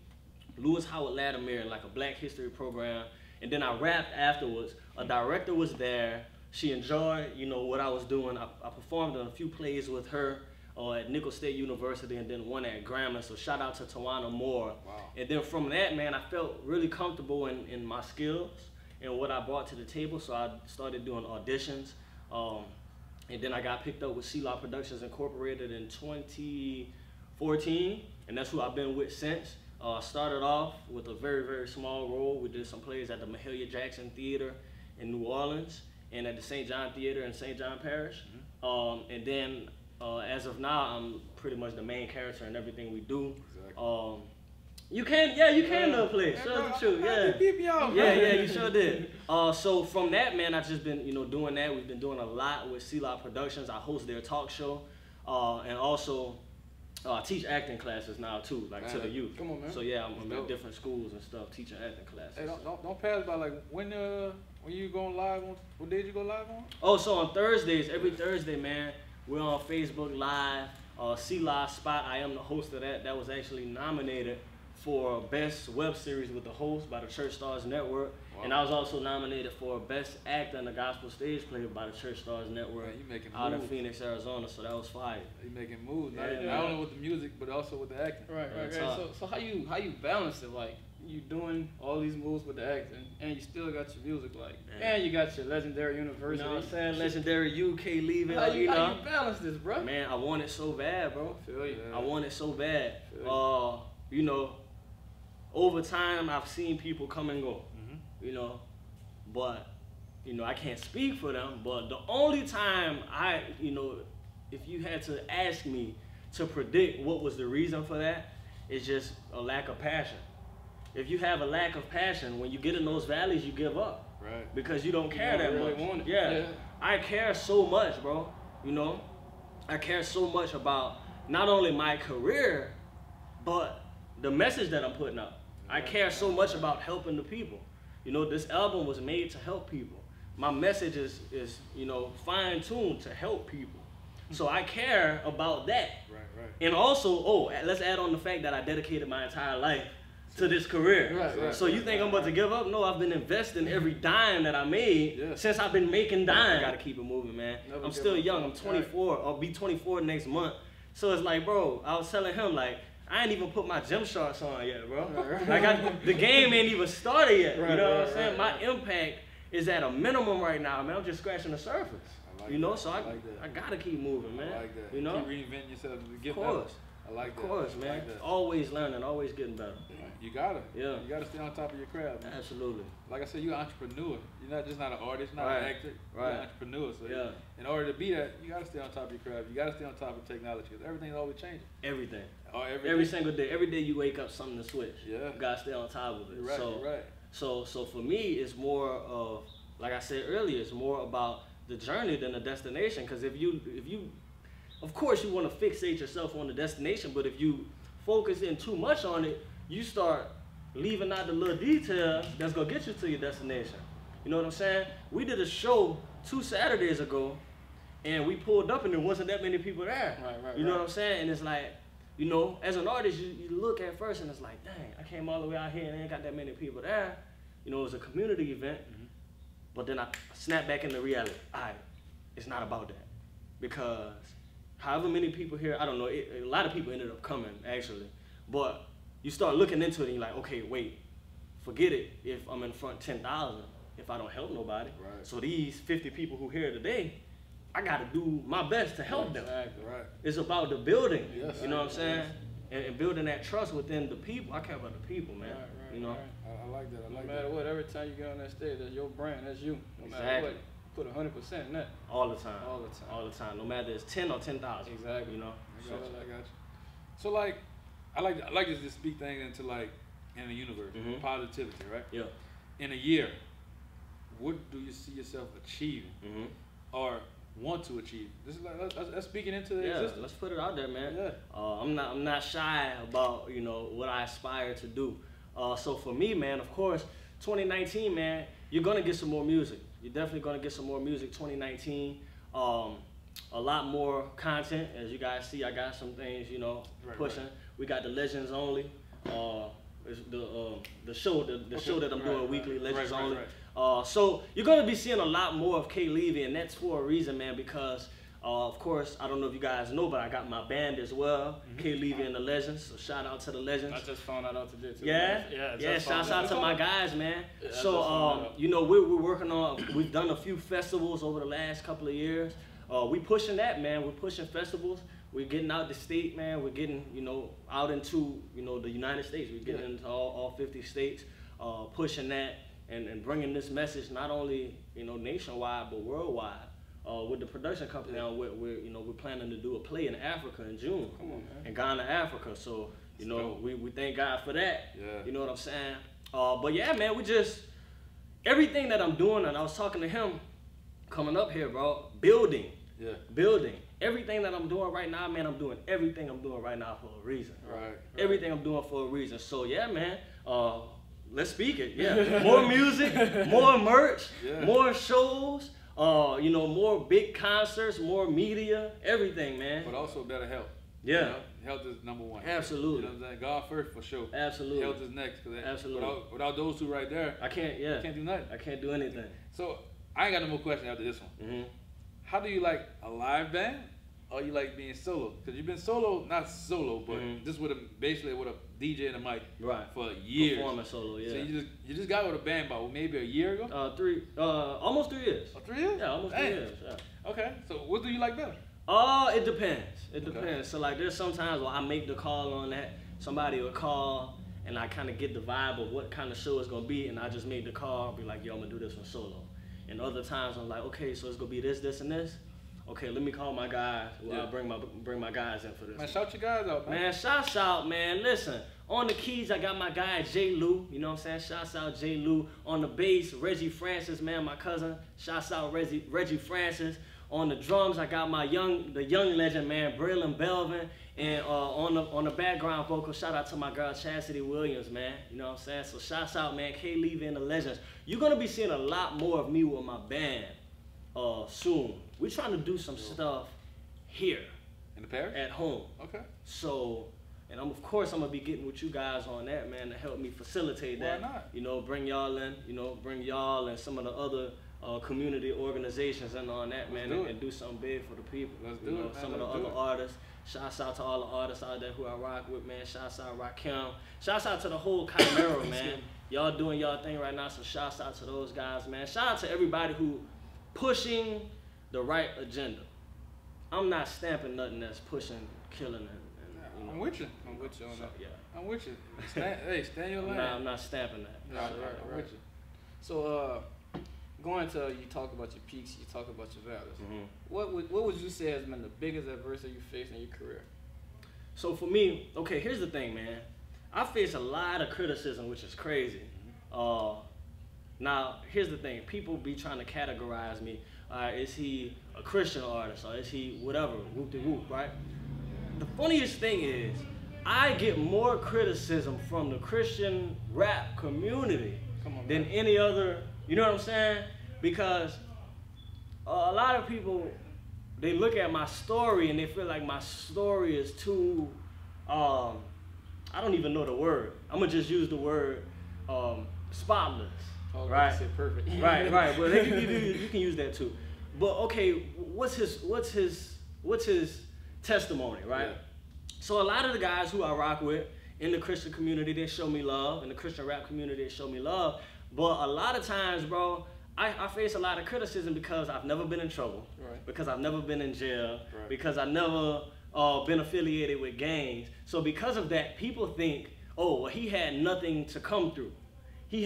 A: Lewis Howard Latimer in like a Black History program, and then I rapped afterwards. A director was there. She enjoyed, you know, what I was doing. I performed in a few plays with her at Nicholls State University, and then one at Grambling. So shout out to Tawana Moore. Wow. And then from that, man, I felt really comfortable in my skills and what I brought to the table. So I started doing auditions. And then I got picked up with C-Law Productions Incorporated in 2014, and that's who I've been with since. I started off with a very small role. We did some plays at the Mahalia Jackson Theater in New Orleans and at the St. John Theater in St. John Parish. And then as of now, I'm pretty much the main character in everything we do. Exactly. You can do a play. Show the truth. Yeah, you sure did. So from that, man, I've just been, you know, doing that. We've been doing a lot with C-Law Productions. I host their talk show, and also I teach acting classes now too, like to the youth. Come on, man. So yeah, I'm at different schools and stuff teaching acting classes.
B: Hey, don't pass by like when you going live on? What day did you go live on?
A: Oh, so on Thursdays, every Thursday, man, we're on Facebook Live. C-Law Spot. I am the host of that. That was actually nominated for Best Web Series with the Host by the Church Stars Network. Wow. And I was also nominated for Best Actor in the Gospel Stage Play by the Church Stars Network out of Phoenix, Arizona. So that was fire.
B: You making moves, not only with the music, but also with the acting.
C: Right. So how you balance it? Like, you doing all these moves with the acting, and you still got your music, like, and you got your legendary university. You know what I'm saying? Legendary K.Levy. How you balance this, bro?
A: Man, I want it so bad, bro.
C: Feel you.
A: I want it so bad. You know, over time, I've seen people come and go, you know, but, you know, I can't speak for them, but the only time you know, if you had to ask me, to predict what was the reason for that. It's just a lack of passion. If you have a lack of passion, when you get in those valleys, you give up.
B: Right.
A: Because you don't care that
C: really
A: much.
C: want it.
A: Yeah. I care so much, bro. You know, I care so much about not only my career, but the message that I'm putting out. I care so much about helping the people. You know, this album was made to help people. My message is you know, fine-tuned to help people. So I care about that.
B: Right, right.
A: And also, let's add on the fact that I dedicated my entire life to this career.
C: Right.
A: So you think I'm about to give up? No, I've been investing every dime that I made since I've been making dimes. I gotta keep it moving, man. I'm still young. I'm 24. I'll be 24 next month. So it's like, bro, I was telling him, like, I ain't even put my gym shorts on yet, bro. Like, the game ain't even started yet. You know what I'm saying? My impact is at a minimum right now, man. I'm just scratching the surface.
B: Like
A: you know,
B: that.
A: so I gotta keep moving, man.
B: I like that.
A: You know?
B: Keep reinventing yourself to get
A: Of course.
B: better. I like that.
A: Of course, man.
B: Like that.
A: Always learning, always getting better.
B: You gotta.
A: Yeah.
B: You gotta stay on top of your craft, man.
A: Absolutely.
B: Like I said, you're an entrepreneur. You're not just not an artist, not an actor. You're an entrepreneur. So in order to be that, you gotta stay on top of your craft. You gotta stay on top of technology because everything's always changing.
A: Everything.
B: Every
A: single day. Every day you wake up, something to switch.
B: Yeah.
A: You gotta stay on top of it.
B: You're right.
A: So for me, it's more of, like I said earlier, it's more about the journey than the destination. Because if you, of course, you want to fixate yourself on the destination, but if you focus in too much on it, you start leaving out the little details that's gonna get you to your destination. You know what I'm saying? We did a show 2 Saturdays ago, and we pulled up and there wasn't that many people there. You know what I'm saying? And it's like, you know, as an artist, you look at first and it's like, dang, I came all the way out here and there ain't got that many people there. You know, it was a community event. But then I snap back into reality. It's not about that. Because however many people here, I don't know, a lot of people ended up coming, actually. But you start looking into it and you're like, okay, wait, forget it if I'm in front 10,000, if I don't help nobody.
B: Right.
A: So these 50 people who here today, I got to do my best to help them.
B: Exactly. Right.
A: It's about the building,
B: Yes.
A: you know what I'm saying? And building that trust within the people. I care about the people, man. You know?
B: I like that. I like that.
C: No matter what, every time you get on that stage, that's your brand, that's you. No matter what, put 100% in that.
A: All the time.
C: All the time.
A: All the time. No matter it's 10 or 10,000.
C: Exactly.
A: You know?
B: I got you. So like, I like to just speak things into like in the universe, positivity, right?
A: Yeah.
B: In a year, what do you see yourself achieving, or want to achieve? This is like let's speaking into the existence.
A: Let's put it out there, man.
B: Yeah.
A: I'm not shy about, you know, what I aspire to do. So for me, man, of course, 2019, man, you're gonna get some more music. You're definitely gonna get some more music 2019. A lot more content, as you guys see. I got some things, you know, pushing. We got the Legends Only. It's the show that I'm doing weekly, Legends Only. So you're gonna be seeing a lot more of K.Levy, and that's for a reason, man, because of course, I don't know if you guys know, but I got my band as well, K.Levy and the Legends. So shout out to the Legends.
C: I just found out today too.
A: Yeah. Shout out to my guys, man. So you know, we're working on. We've done a few festivals over the last couple of years. We pushing that, man. We're pushing festivals. We're getting out the state, man. We're getting, you know, out into, you know, the United States. We're getting into all 50 states, pushing that and bringing this message not only, you know, nationwide but worldwide. With the production company, we're planning to do a play in Africa in June, in Ghana, Africa. So you know, we thank God for that.
B: Yeah.
A: You know what I'm saying? But yeah, man, we just everything that I'm doing, and I was talking to him coming up here, bro. Building. Everything that I'm doing right now, man, I'm doing everything I'm doing right now for a reason.
B: Right.
A: Everything I'm doing for a reason. So yeah, man. Let's speak it. Yeah. More music, more merch, more shows. You know, more big concerts, more media, everything, man.
B: But also better health.
A: Yeah.
B: You know, health is number one.
A: Absolutely.
B: You know what I'm saying? God first for sure.
A: Absolutely.
B: Health is next.
A: Absolutely.
B: Without those two right there,
A: I can't do nothing. I can't do anything.
B: So I ain't got no more questions after this one. How do you like a live band, or you like being solo? Because you've been solo, not solo, but just basically with a DJ and a mic for years.
A: Performing solo, yeah.
B: So you just got with a band about maybe a year ago?
A: Almost 3 years.
B: Oh, 3 years?
A: Yeah, almost 3 years. Yeah.
B: Okay. So what do you like better?
A: It depends. It depends. So like, there's sometimes where I make the call on that. Somebody will call, and I kind of get the vibe of what kind of show it's gonna be, and I just make the call. Be like, yo, I'm gonna do this one solo. And other times I'm like, okay, so it's gonna be this, this, and this. okay, let me call my guys. Well, I'll bring my guys in for this.
B: Man, shout your guys out, man.
A: Man, shouts out, man. Listen, on the keys, I got my guy J. Lou. You know what I'm saying? Shouts out J. Lou. On the bass, Reggie Francis, man, my cousin. Shouts out Reggie Francis. On the drums, I got the young legend, man, Braylon Belvin. And on the background vocal, shout out to my girl Chastity Williams, man. You know what I'm saying? So shouts out, man, K.Levy and the Legends. You're gonna be seeing a lot more of me with my band soon. We're trying to do some stuff here.
B: In the parish?
A: At home.
B: Okay.
A: So, and of course I'm gonna be getting with you guys on that, man, to help me facilitate that.
B: Why not?
A: You know, bring y'all in, bring y'all and some of the other community organizations and on that, man, and do something big for the people.
B: Let's do it, man.
A: Some of the other artists. Shouts out to all the artists out there who I rock with, man. Shouts out Rakim. Shouts out to the whole Chimera, man. Y'all doing y'all thing right now, so shouts out to those guys, man. Shout out to everybody who pushing the right agenda. I'm not stamping nothing that's pushing, killing, and
B: I'm with you. I'm with you on that.
A: Yeah.
B: I'm with you. Stand your lane.
A: I'm not stamping that.
B: Right. I'm with you.
C: So, going to, you talk about your peaks, you talk about your valleys.
A: Mm-hmm.
C: What would you say has been the biggest adversity you faced in your career?
A: So for me, okay, here's the thing, man. I face a lot of criticism, which is crazy. Now, here's the thing. People be trying to categorize me. Is he a Christian artist or is he whatever, whoop-de-whoop, right? The funniest thing is, I get more criticism from the Christian rap community than any other, you know what I'm saying? Because a lot of people, they look at my story and they feel like my story is too, I don't even know the word. I'm gonna just use the word spotless, right?
C: Say perfect.
A: right. Well, you can use that too. But okay, what's his testimony, right? Yeah. So a lot of the guys who I rock with in the Christian community, they show me love. In the Christian rap community, they show me love. But a lot of times, bro, I face a lot of criticism because I've never been in trouble, because I've never been in jail, because I've never been affiliated with gangs. So because of that, people think, oh, well, he had nothing to come through. He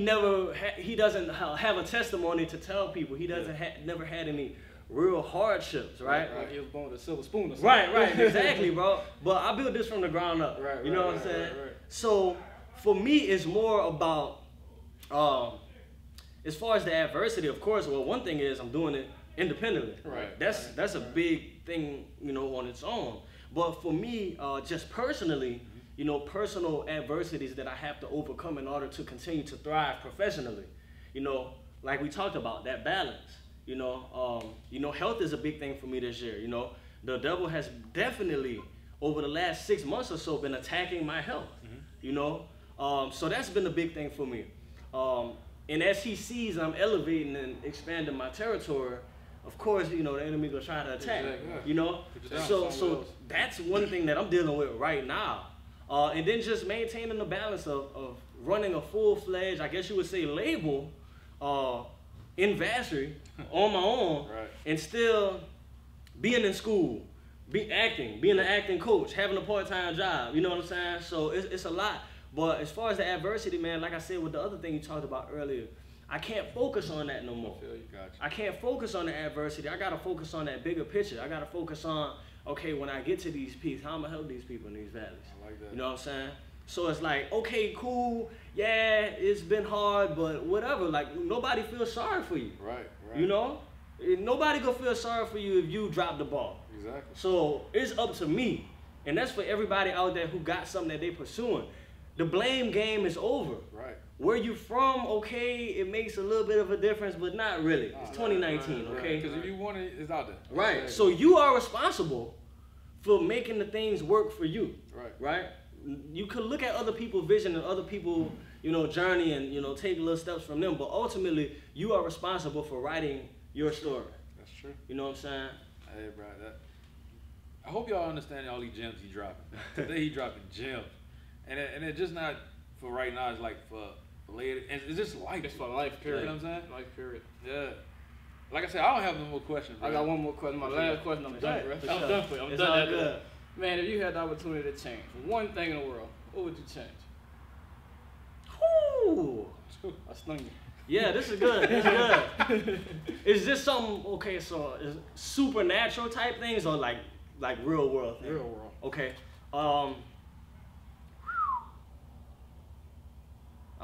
A: doesn't have a testimony to tell people. He doesn't never had any real hardships, right?
C: Like he was born with a silver spoon or something.
A: Right, exactly, bro. But I built this from the ground up. You know what I'm saying? So for me, it's more about, as far as the adversity, of course, well, one thing is I'm doing it independently.
C: Right.
A: That's a big thing, on its own. But for me, just personally, personal adversities that I have to overcome in order to continue to thrive professionally. Like we talked about, that balance. Health is a big thing for me this year. The devil has definitely, over the last 6 months or so, been attacking my health. So that's been a big thing for me. And as he sees I'm elevating and expanding my territory, of course, the enemy gonna try to attack. So that's one thing that I'm dealing with right now. And then just maintaining the balance of running a full-fledged, I guess you would say, label in Vassary on my own, and still being in school, being an acting coach, having a part-time job, you know what I'm saying? So it's a lot. But as far as the adversity, man, like I said with the other thing you talked about earlier, I can't focus on that no more. I can't focus on the adversity. I gotta focus on that bigger picture. I gotta focus on, okay, when I get to these peaks, how I'm gonna help these people in these valleys.
B: I like that.
A: You know what I'm saying? So it's like, okay, cool, yeah, it's been hard, but whatever. Like, nobody feels sorry for you.
B: Right.
A: Nobody gonna feel sorry for you if you drop the ball.
B: Exactly.
A: So it's up to me. And that's for everybody out there who got something that they pursuing. The blame game is over.
B: Right.
A: Where you from, okay, it makes a little bit of a difference, but not really. It's 2019, okay?
B: Because if you want it, it's out there.
A: Right. So you are responsible for making the things work for you. Right. You could look at other people's vision and other people's, journey and, take little steps from them, but ultimately, you are responsible for writing your story.
B: That's true.
A: You know what I'm saying?
B: Hey, bro, I hope y'all understand all these gems he dropping. Today he dropping gems. And it's just not for right now, it's like for later. It's just life.
C: It's for life, period.
B: You know what I'm saying?
C: Life, period.
B: Yeah. Like I said, I don't have no more questions.
C: I got one more question. My last question, I'm done, bro. I'm done for you. I'm done after that. Man, if you had the opportunity to change one thing in the world, what would you change?
A: Whoo!
C: I stung you.
A: Yeah, this is good. This is good. Is this something, okay, so is supernatural type things or like real world things?
C: Real world.
A: Okay. I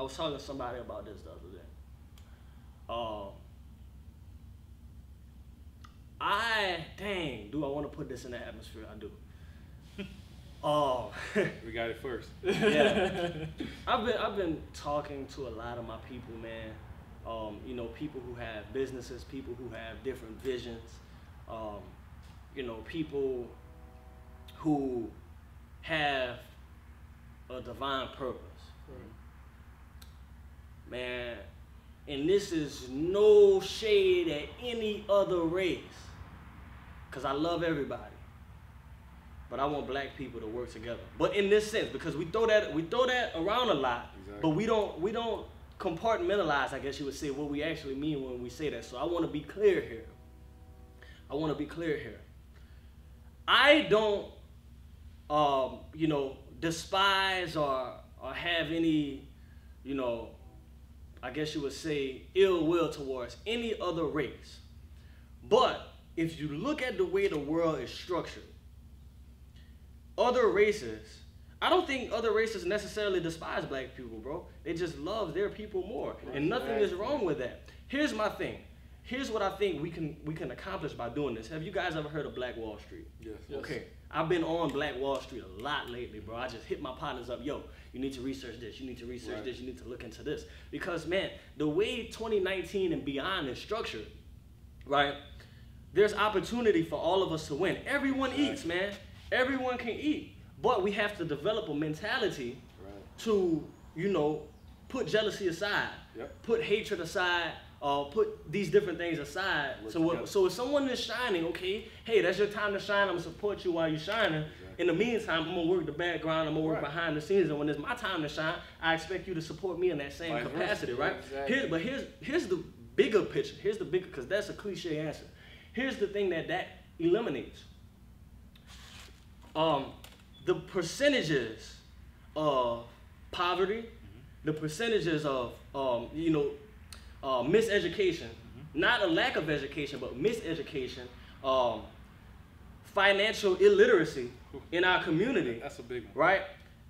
A: was talking to somebody about this the other day. Do I want to put this in the atmosphere? I do.
B: We got it first.
A: Yeah. I've been talking to a lot of my people, man. You know, people who have businesses, people who have different visions, you know, people who have a divine purpose. Man, and this is no shade at any other race, because I love everybody. But I want black people to work together. But in this sense, because we throw that around a lot, exactly. But we don't compartmentalize, I guess you would say, what we actually mean when we say that. So I want to be clear here. I don't, you know, despise or have any, you know, I guess you would say, ill will towards any other race. But if you look at the way the world is structured, other races, I don't think other races necessarily despise black people, bro. They just love their people more. Right. And nothing is wrong with that. Here's my thing. Here's what I think we can accomplish by doing this. Have you guys ever heard of Black Wall Street?
B: Yes.
A: Okay. I've been on Black Wall Street a lot lately, bro. I just hit my partners up. Yo, you need to research this. You need to research this. You need to look into this. Because, man, the way 2019 and beyond is structured, right, there's opportunity for all of us to win. Everyone eats, man. Everyone can eat. But we have to develop a mentality to, you know, put jealousy aside, put hatred aside, put these different things aside. So if someone is shining, okay, hey, that's your time to shine. I'm gonna support you while you're shining. In the meantime, I'm gonna work the background. I'm gonna work behind the scenes. And when it's my time to shine, I expect you to support me in that same capacity, right? Exactly. Here's the bigger picture. Here's the bigger, because that's a cliche answer. Here's the thing that eliminates. The percentages of poverty, the percentages of you know, miseducation, not a lack of education, but miseducation, financial illiteracy in our community.
B: That's a big one.
A: Right?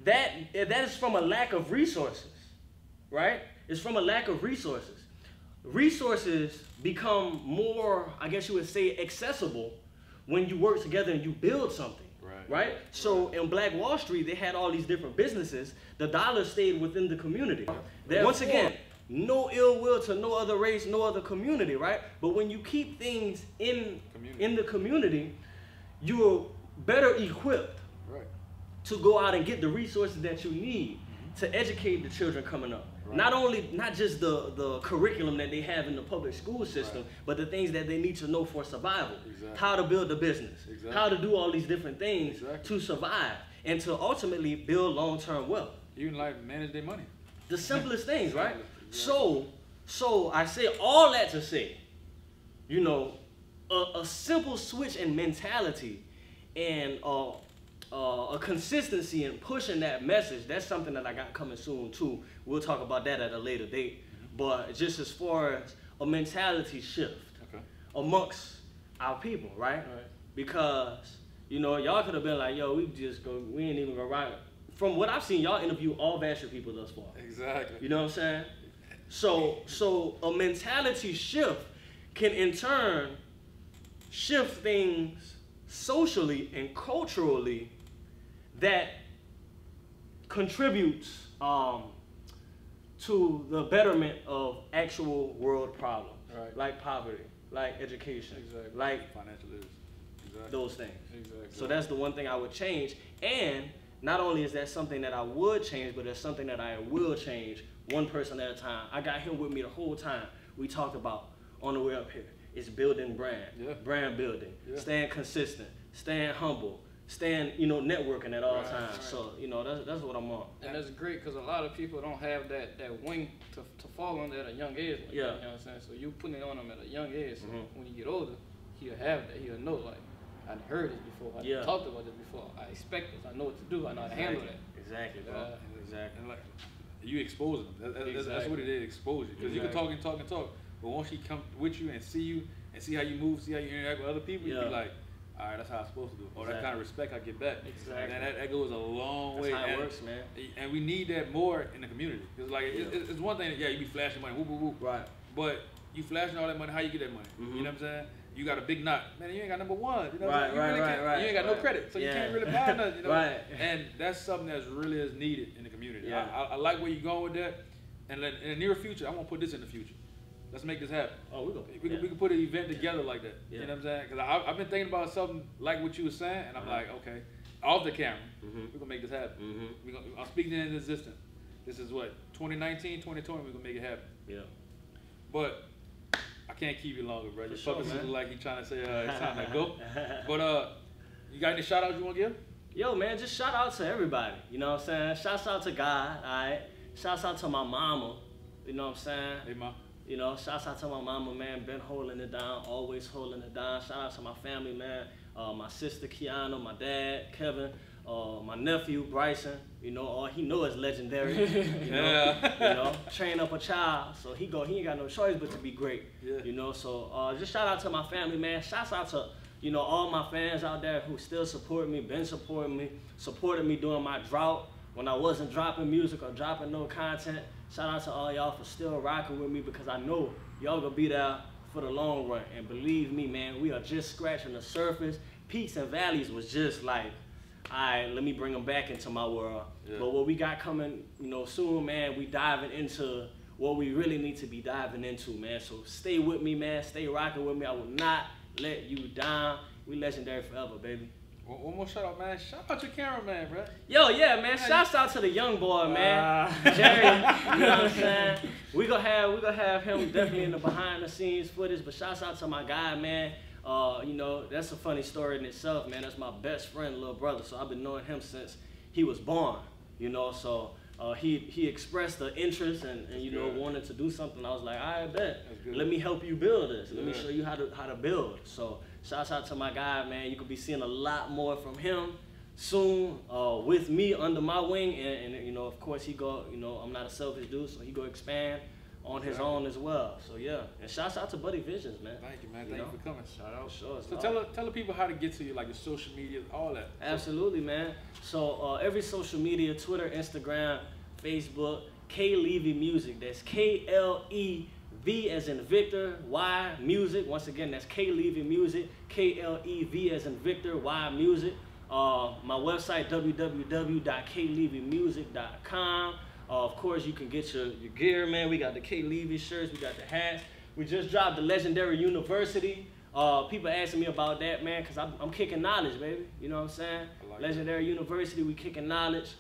A: That is from a lack of resources, right? It's from a lack of resources. Resources become more, I guess you would say, accessible when you work together and you build something. Right? So in Black Wall Street, they had all these different businesses. The dollar stayed within the community. Once again, no ill will to no other race, no other community, right? But when you keep things in the community, you're better equipped to go out and get the resources that you need to educate the children coming up. Not just the curriculum that they have in the public school system, but the things that they need to know for survival. How to build a business, how to do all these different things to survive, and to ultimately build long-term wealth.
B: Even like manage their money.
A: The simplest things, right? So I say all that to say, you know, a simple switch in mentality and a consistency in pushing that message, that's something that I got coming soon too. We'll talk about that at a later date. But just as far as a mentality shift amongst our people, right? Because, you know, y'all could have been like, yo, we ain't even gonna ride. From what I've seen, y'all interview all Vassar people thus far.
B: Exactly.
A: You know what I'm saying? So a mentality shift can in turn shift things socially and culturally that contributes to the betterment of actual world problems, like poverty, like education, like
B: financial literacy,
A: those things. So that's the one thing I would change. And not only is that something that I would change, but it's something that I will change one person at a time. I got him with me the whole time. We talked about on the way up here. It's building brand, brand building, staying consistent, staying humble, staying, you know, networking at all times. So, you know, that's what I'm on.
C: And that's great, because a lot of people don't have that wing to fall under at a young age. Like that, you know what I'm saying? So you putting it on them at a young age. So when you get older, he'll have that. He'll know, like, I heard this before. I talked about this before. I expect this. I know what to do. I know how to handle that.
A: Exactly, bro. Exactly.
B: And like, you expose them. That's what it is, exposure. Because you can talk and talk and talk, but once she come with you and see how you move, see how you interact with other people, you be like, all right, that's how I'm supposed to do. Or that kind of respect I get back.
A: Exactly.
B: And that goes a long way.
A: That's how it works, man.
B: And we need that more in the community. Because like, it's one thing that, you be flashing money, whoop, whoop, whoop.
A: Right.
B: But you flashing all that money, how you get that money? You know what I'm saying? You got a big knot. Man, you ain't got number one. You know what I'm saying? You ain't got no credit, so you can't really buy nothing. You know?
A: Right.
B: And that's something that's really is needed in the community.
A: Yeah.
B: I like where you're going with that. And in the near future, I want to put this in the future. Let's make this happen.
A: Oh, we
B: can put an event together like that.
A: Yeah.
B: You know what I'm saying? Because I've been thinking about something like what you were saying, and I'm like, okay, off the camera, we're going to make this happen. I'm speaking it into existence. This is what, 2019, 2020, we're going to make it happen.
A: Yeah.
B: But I can't keep you longer, bro. Your
A: sure,
B: puppets
A: man.
B: look like he's trying to say it's time to go. But you got any shout outs you want to give?
A: Yo, man, just shout out to everybody. You know what I'm saying? Shouts out to God, all right? Shouts out to my mama. You know what I'm saying?
B: Hey, Mom.
A: You know, shouts out to my mama, man, been holding it down, always holding it down. Shout out to my family, man, my sister Kiana, my dad, Kevin, my nephew, Bryson. You know, all he know is legendary. You know, train up a child, so he ain't got no choice but to be great. Yeah. You know, so just shout out to my family, man. Shouts out to, you know, all my fans out there who still support me, been supporting me, supported me during my drought when I wasn't dropping music or dropping no content. Shout out to all y'all for still rocking with me, because I know y'all gonna be there for the long run. And believe me, man, we are just scratching the surface. Peaks and valleys was just like, all right, let me bring them back into my world. Yeah. But what we got coming, you know, soon, man, we diving into what we really need to be diving into, man. So stay with me, man. Stay rocking with me. I will not let you down. We legendary forever, baby.
B: One more shout out, man. Shout out your cameraman, bro.
A: Yo, yeah, man. Shouts out to the young boy, man. Jerry, you know what I'm saying? We gonna have him definitely in the behind the scenes footage. But shouts out to my guy, man. You know, that's a funny story in itself, man. That's my best friend, little brother. So I've been knowing him since he was born. You know, so he expressed the interest and you know, wanted to do something. I was like, I bet. Let me help you build this. Let me show you how to build. So shouts out to my guy, man. You could be seeing a lot more from him soon, with me under my wing, and you know, of course, you know, I'm not a selfish dude, so he go expand on his own as well. So yeah, and shouts out to Buddyvisions, man.
B: Thank you, man. Thank you for coming. Shout out.
A: Sure.
B: So tell the people how to get to you, like your social media, all that.
A: Absolutely, man. So every social media, Twitter, Instagram, Facebook, K.Levy Music. That's KLEV as in Victor, Y Music. Once again, that's K.Levy Music. KLEV as in Victor, Y Music. My website, www.KLevymusic.com. Of course, you can get your gear, man. We got the K.Levy shirts, we got the hats. We just dropped the Legendary University. People asking me about that, man, because I'm kicking knowledge, baby. You know what I'm saying? Like Legendary University, we kicking knowledge.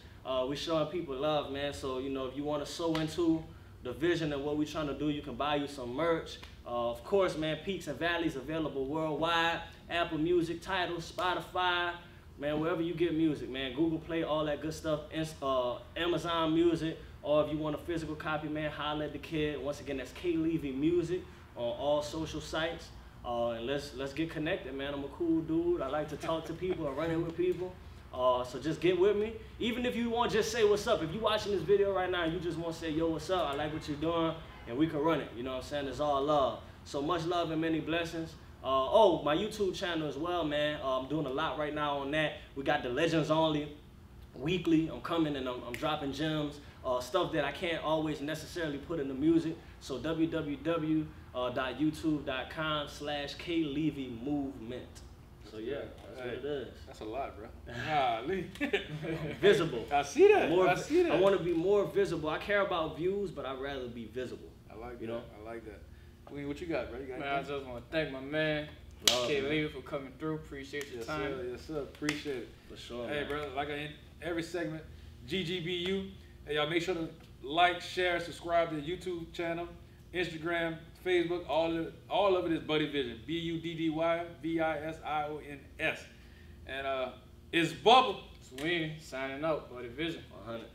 A: We showing people love, man. So, you know, if you want to sew into the vision of what we're trying to do, you can buy you some merch. Of course, man, Peaks and Valleys available worldwide. Apple Music, Tidal, Spotify, man, wherever you get music, man. Google Play, all that good stuff. Amazon Music, or if you want a physical copy, man, holla at the kid. Once again, that's K.Levy Music on all social sites. And let's get connected, man. I'm a cool dude. I like to talk to people and run in with people. So just get with me. Even if you want to just say what's up. If you're watching this video right now and you just want to say, yo, what's up? I like what you're doing. And we can run it. You know what I'm saying? It's all love. So much love and many blessings. My YouTube channel as well, man. I'm doing a lot right now on that. We got the Legends Only weekly. I'm coming and I'm dropping gems. Stuff that I can't always necessarily put in the music. So www.youtube.com/KLevy Movement. So yeah, that's what it is.
B: That's a lot, bro. Golly.
A: Visible.
B: I see that. I see that.
A: I want to be more visible. I care about views, but I'd rather be visible.
B: I like that. I like that. Queen, what you got, bro? You got
C: man, I just want to thank my man, K.Levy, for coming through. Appreciate your time.
B: Sir, yes, sir. Appreciate it.
A: For sure,
B: hey,
A: man.
B: bro, like in every segment, GGBU. Hey, y'all make sure to like, share, subscribe to the YouTube channel, Instagram, Facebook. All of it is Buddyvisions. BUDDYVISIONS. And it's Bubba.
C: Swing, signing out, Buddyvisions.
A: 100.